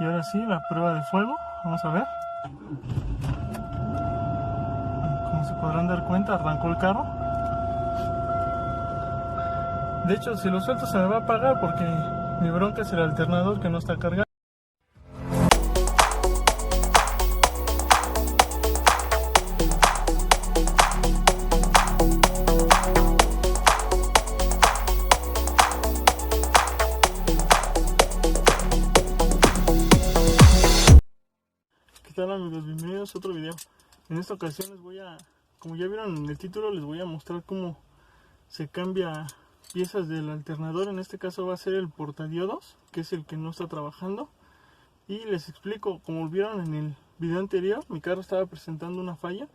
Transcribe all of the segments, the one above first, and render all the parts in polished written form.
Y ahora sí, la prueba de fuego. Vamos a ver. Como se podrán dar cuenta, arrancó el carro. De hecho, si lo suelto se me va a apagar porque mi bronca es el alternador que no está cargado. ¿Qué tal, amigos? Bienvenidos a otro video. En esta ocasión les voy a, como ya vieron en el título, les voy a mostrar cómo se cambia piezas del alternador. En este caso va a ser el portadiodos, que es el que no está trabajando. Y les explico, como vieron en el video anterior, mi carro estaba presentando una falla.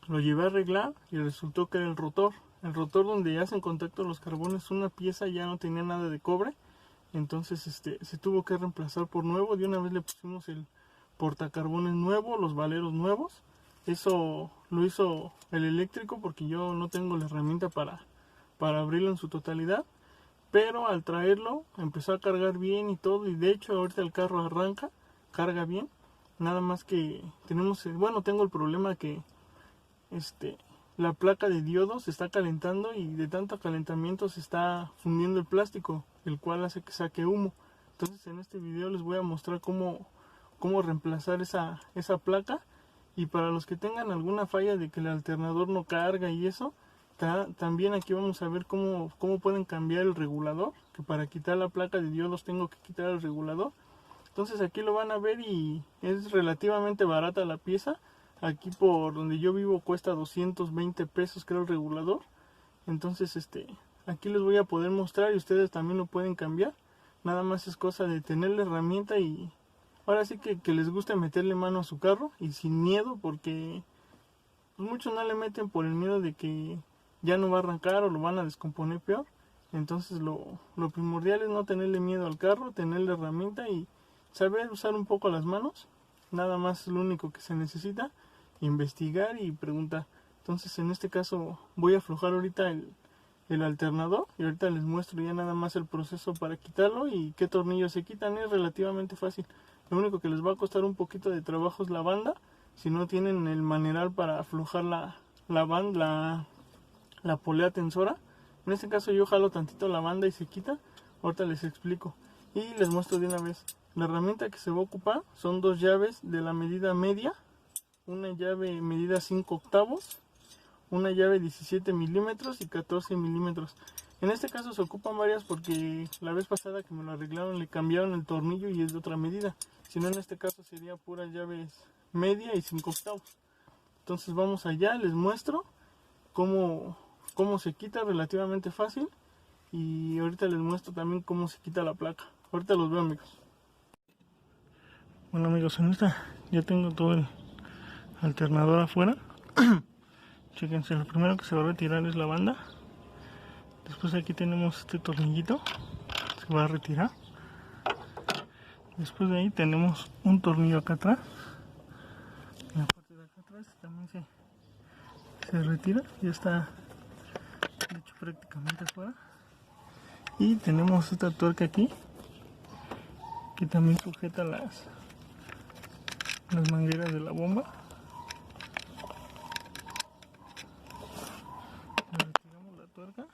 Lo llevé a arreglar y resultó que era el rotor. El rotor donde hacen contacto los carbones, una pieza ya no tenía nada de cobre. Entonces se tuvo que reemplazar por nuevo. De una vez le pusimos el portacarbones nuevo, los valeros nuevos. Eso lo hizo el eléctrico porque yo no tengo la herramienta para abrirlo en su totalidad. Pero al traerlo empezó a cargar bien y todo, y de hecho ahorita el carro arranca, carga bien. Nada más que tenemos, bueno, tengo el problema que la placa de diodos se está calentando y de tanto calentamiento se está fundiendo el plástico, el cual hace que saque humo. Entonces en este video les voy a mostrar cómo reemplazar esa placa. Y para los que tengan alguna falla de que el alternador no carga y eso, también aquí vamos a ver cómo pueden cambiar el regulador, que para quitar la placa de diodos tengo que quitar el regulador. Entonces aquí lo van a ver y es relativamente barata la pieza. Aquí por donde yo vivo cuesta 220 pesos creo el regulador. Entonces aquí les voy a poder mostrar y ustedes también lo pueden cambiar. Nada más es cosa de tener la herramienta y ahora sí que les guste meterle mano a su carro y sin miedo, porque muchos no le meten por el miedo de que ya no va a arrancar o lo van a descomponer peor. Entonces lo primordial es no tenerle miedo al carro, tener la herramienta y saber usar un poco las manos. Nada más es lo único que se necesita, investigar y preguntar. Entonces en este caso voy a aflojar ahorita el alternador y ahorita les muestro ya nada más el proceso para quitarlo y qué tornillos se quitan. Es relativamente fácil. Lo único que les va a costar un poquito de trabajo es la banda. Si no tienen el maneral para aflojar la polea tensora, en este caso yo jalo tantito la banda y se quita. Ahorita les explico y les muestro de una vez. La herramienta que se va a ocupar son dos llaves de la medida media, una llave medida 5 octavos, una llave 17 milímetros y 14 milímetros. En este caso se ocupan varias porque la vez pasada que me lo arreglaron le cambiaron el tornillo y es de otra medida. Si no, en este caso sería puras llaves media y 5 octavos. Entonces vamos allá, les muestro cómo se quita, relativamente fácil. Y ahorita les muestro también cómo se quita la placa. Ahorita los veo, amigos. Bueno, amigos, en esta ya tengo todo el alternador afuera. Chéquense, lo primero que se va a retirar es la banda. Después aquí tenemos este tornillito, se va a retirar. Después de ahí tenemos un tornillo acá atrás. En la parte de acá atrás también se retira, ya está de hecho prácticamente afuera. Y tenemos esta tuerca aquí que también sujeta las mangueras de la bomba. Le retiramos la tuerca.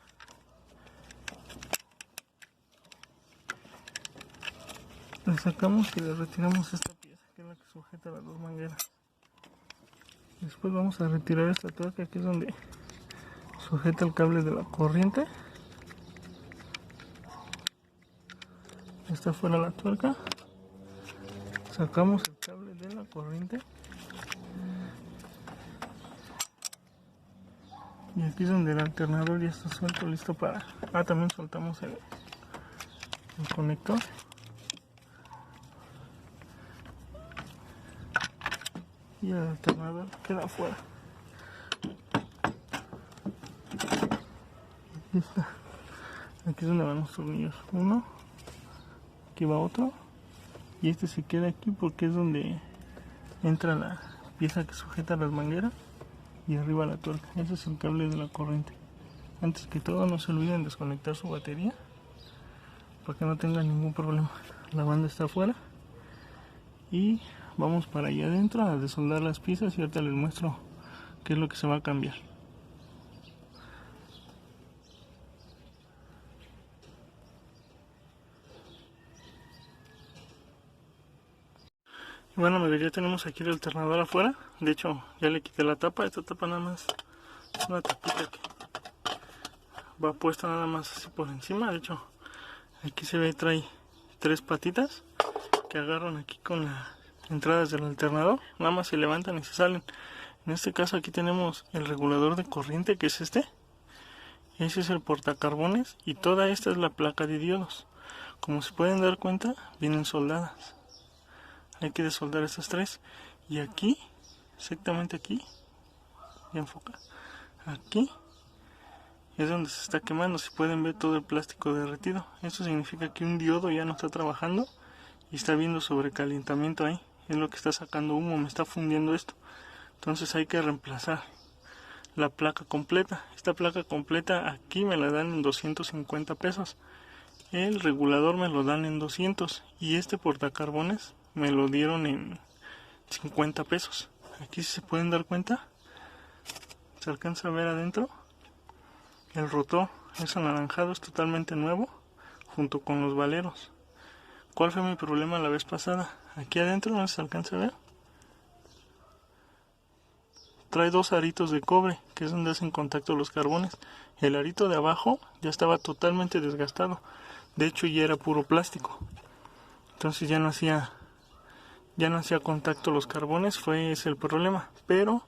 Le sacamos y le retiramos esta pieza que es la que sujeta las dos mangueras. Después vamos a retirar esta tuerca que es donde sujeta el cable de la corriente. Está fuera la tuerca. Sacamos el cable de la corriente. Y aquí es donde el alternador ya está suelto, listo para... también soltamos el conector. Y el alternador queda afuera. Aquí está. Aquí es donde van los tornillos. Uno. Aquí va otro. Y este se queda aquí porque es donde entra la pieza que sujeta las mangueras. Y arriba la tuerca. Ese es el cable de la corriente. Antes que todo, no se olviden desconectar su batería para que no tengan ningún problema. La banda está afuera. Y vamos para allá adentro a desoldar las piezas y ahorita les muestro qué es lo que se va a cambiar. Bueno amigos, ya tenemos aquí el alternador afuera. De hecho ya le quité la tapa. Esta tapa nada más es una tapita que va puesta nada más así por encima. De hecho aquí se ve, trae 3 patitas que agarran aquí con las entradas del alternador. Nada más se levantan y se salen. En este caso aquí tenemos el regulador de corriente, que es este. Ese es el portacarbones y toda esta es la placa de diodos. Como se pueden dar cuenta, vienen soldadas. Hay que desoldar estas 3. Y aquí, exactamente aquí, ya enfoca, aquí es donde se está quemando. Si pueden ver todo el plástico derretido. Eso significa que un diodo ya no está trabajando y está viendo sobrecalentamiento ahí. Es lo que está sacando humo, me está fundiendo esto. Entonces hay que reemplazar la placa completa. Esta placa completa aquí me la dan en 250 pesos. El regulador me lo dan en 200 y este portacarbones me lo dieron en 50 pesos. Aquí, si se pueden dar cuenta, se alcanza a ver adentro. El rotor es anaranjado, es totalmente nuevo, junto con los valeros. ¿Cuál fue mi problema la vez pasada? Aquí adentro no se alcanza a ver. Trae 2 aritos de cobre, que es donde hacen contacto los carbones. El arito de abajo ya estaba totalmente desgastado. De hecho ya era puro plástico. Entonces ya no hacía contacto los carbones. Fue ese el problema. Pero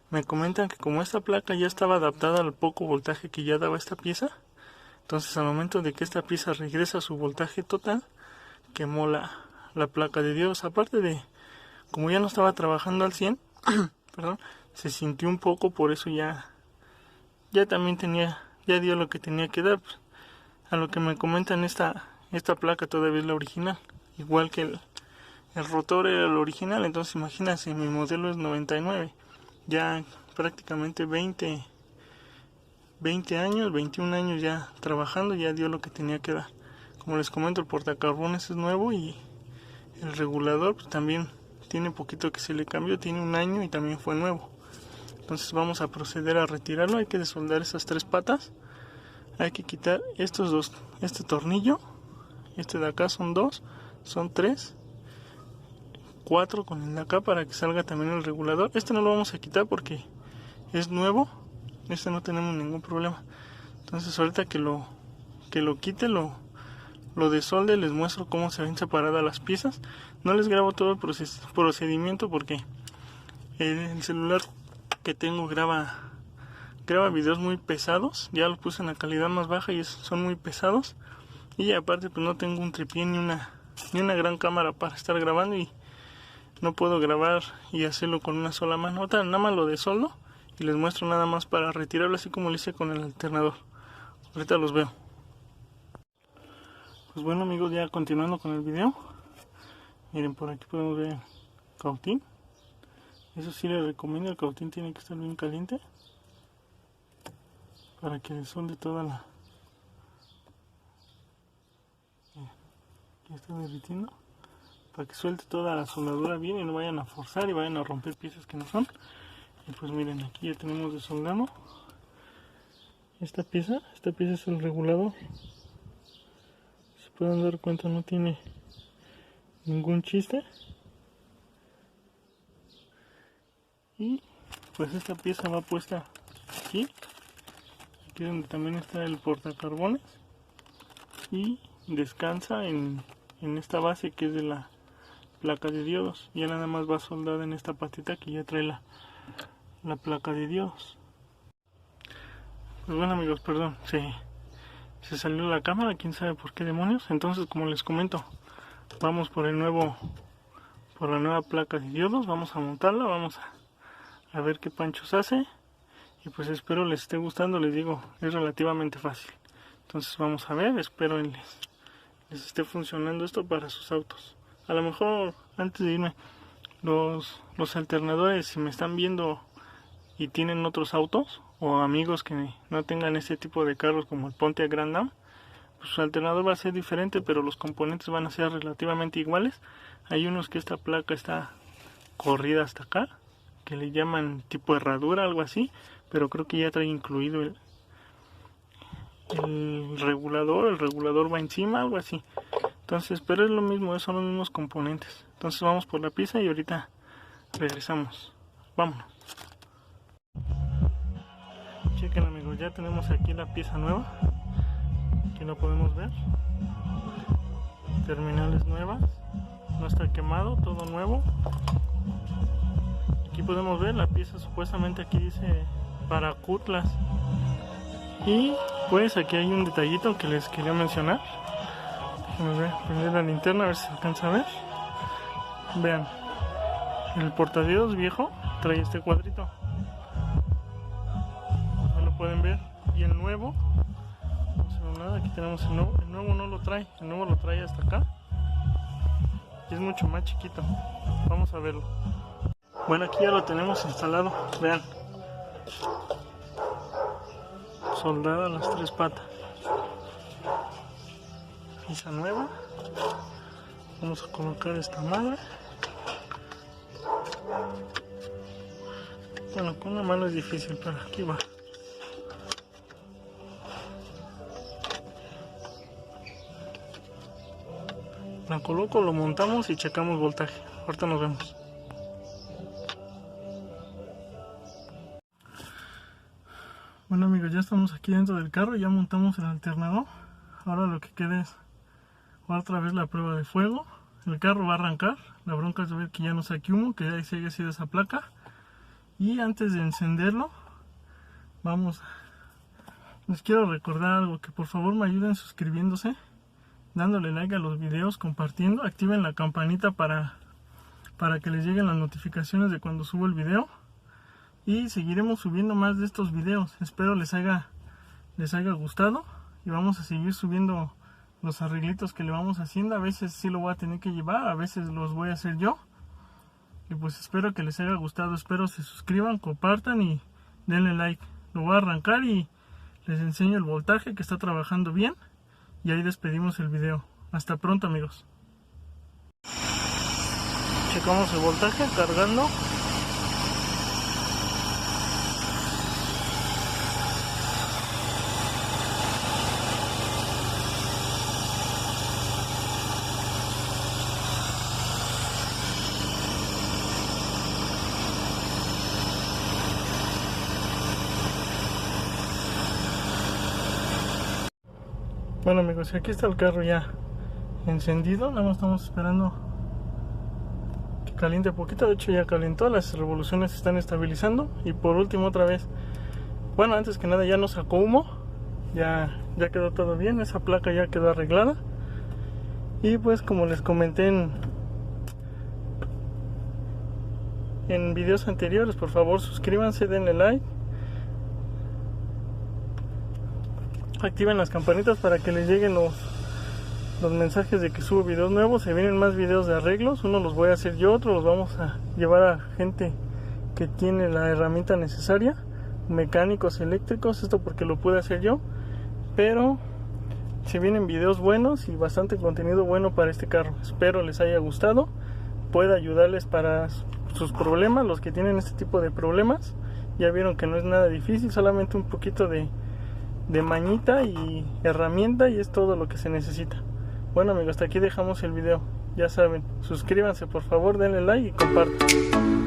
me comentan que como esta placa ya estaba adaptada al poco voltaje que ya daba esta pieza, entonces al momento de que esta pieza regresa a su voltaje total, quemó la placa de diodos. Aparte de, como ya no estaba trabajando al 100, perdón, se sintió un poco, por eso ya también ya dio lo que tenía que dar. A lo que me comentan, esta placa todavía es la original, igual que el rotor era el original. Entonces imagínense, mi modelo es 99, ya prácticamente 20 años, 21 años ya trabajando, ya dio lo que tenía que dar. Como les comento, el portacarbones es nuevo y el regulador pues también tiene poquito que se le cambió, tiene 1 año y también fue nuevo. Entonces vamos a proceder a retirarlo. Hay que desoldar esas 3 patas. Hay que quitar estos 2, este tornillo, este de acá son 2, son 3, 4 con el de acá para que salga también el regulador. Este no lo vamos a quitar porque es nuevo, este no tenemos ningún problema. Entonces ahorita que lo quite, lo desolde, les muestro cómo se ven separadas las piezas. No les grabo todo el procedimiento porque el celular que tengo graba videos muy pesados. Ya los puse en la calidad más baja y son muy pesados. Y aparte pues no tengo un tripié ni una gran cámara para estar grabando, y no puedo grabar y hacerlo con una sola mano. Nada más lo desoldo y les muestro nada más para retirarlo, así como lo hice con el alternador. Ahorita los veo. Pues bueno amigos, ya continuando con el video. Miren, por aquí podemos ver cautín. Eso sí les recomiendo, el cautín tiene que estar bien caliente para que desolde toda la... Ya está derritiendo, para que suelte toda la soldadura bien y no vayan a forzar y vayan a romper piezas que no son. Y pues miren, aquí ya tenemos desoldado esta pieza es el regulador. Se pueden dar cuenta, no tiene ningún chiste. Y pues esta pieza va puesta aquí donde también está el portacarbones, y descansa en esta base que es de la placa de diodos. Ya nada más va soldada en esta patita que ya trae la placa de diodos. Pues bueno amigos, perdón, se salió la cámara, quién sabe por qué demonios. Entonces, como les comento, vamos por la nueva placa de diodos. Vamos a montarla, vamos a ver qué panchos hace. Y pues espero les esté gustando. Les digo, es relativamente fácil. Entonces vamos a ver, espero les esté funcionando esto para sus autos. A lo mejor antes de irme, los alternadores, si me están viendo y tienen otros autos o amigos que no tengan este tipo de carros como el Pontiac Grand Am, pues, su alternador va a ser diferente, pero los componentes van a ser relativamente iguales. Hay unos que esta placa está corrida hasta acá, que le llaman tipo herradura, algo así, pero creo que ya trae incluido el regulador va encima, algo así. Entonces, pero es lo mismo, son los mismos componentes. Entonces vamos por la pieza y ahorita regresamos. Vámonos. Chequen, amigos, ya tenemos aquí la pieza nueva. Aquí lo podemos ver. Terminales nuevas. No está quemado, todo nuevo. Aquí podemos ver la pieza, supuestamente aquí dice para cutlass. Y pues aquí hay un detallito que les quería mencionar. Déjenme ver, prender la linterna a ver si se alcanza a ver. Vean, el portadedos viejo trae este cuadrito. Ahí lo pueden ver. Y el nuevo, no se ve nada, aquí tenemos el nuevo. El nuevo no lo trae, el nuevo lo trae hasta acá. Y es mucho más chiquito. Vamos a verlo. Bueno, aquí ya lo tenemos instalado. Vean, soldada las 3 patas. Pieza nueva. Vamos a colocar esta madre. Bueno, con una mano es difícil, pero aquí va. La coloco, lo montamos y checamos voltaje. Ahorita nos vemos. Bueno, amigos, ya estamos aquí dentro del carro, ya montamos el alternador. Ahora lo que queda es otra vez la prueba de fuego. El carro va a arrancar, la bronca es ver que ya no saque humo, que ya sigue sido esa placa. Y antes de encenderlo, les quiero recordar algo, que por favor me ayuden suscribiéndose, dándole like a los videos, compartiendo, activen la campanita para que les lleguen las notificaciones de cuando subo el video. Y seguiremos subiendo más de estos videos. Espero les haya gustado. Y vamos a seguir subiendo los arreglitos que le vamos haciendo. A veces sí lo voy a tener que llevar, a veces los voy a hacer yo. Y pues espero que les haya gustado. Espero se suscriban, compartan y denle like. Lo voy a arrancar y les enseño el voltaje que está trabajando bien. Y ahí despedimos el video. Hasta pronto, amigos. Checamos el voltaje cargando. Bueno, amigos, aquí está el carro ya encendido. Nada más estamos esperando que caliente un poquito. De hecho ya calentó, las revoluciones se están estabilizando. Y por último otra vez, bueno, antes que nada ya no sacó humo. Ya quedó todo bien, esa placa ya quedó arreglada. Y pues como les comenté en videos anteriores, por favor suscríbanse, denle like, activen las campanitas para que les lleguen los mensajes de que subo videos nuevos. Se vienen más videos de arreglos, uno los voy a hacer yo, otros los vamos a llevar a gente que tiene la herramienta necesaria, mecánicos, eléctricos, esto porque lo pude hacer yo, pero se vienen videos buenos y bastante contenido bueno para este carro. Espero les haya gustado, pueda ayudarles para sus problemas, los que tienen este tipo de problemas. Ya vieron que no es nada difícil, solamente un poquito de mañita y herramienta y es todo lo que se necesita. Bueno, amigos, hasta aquí dejamos el video. Ya saben, suscríbanse por favor, denle like y compartan.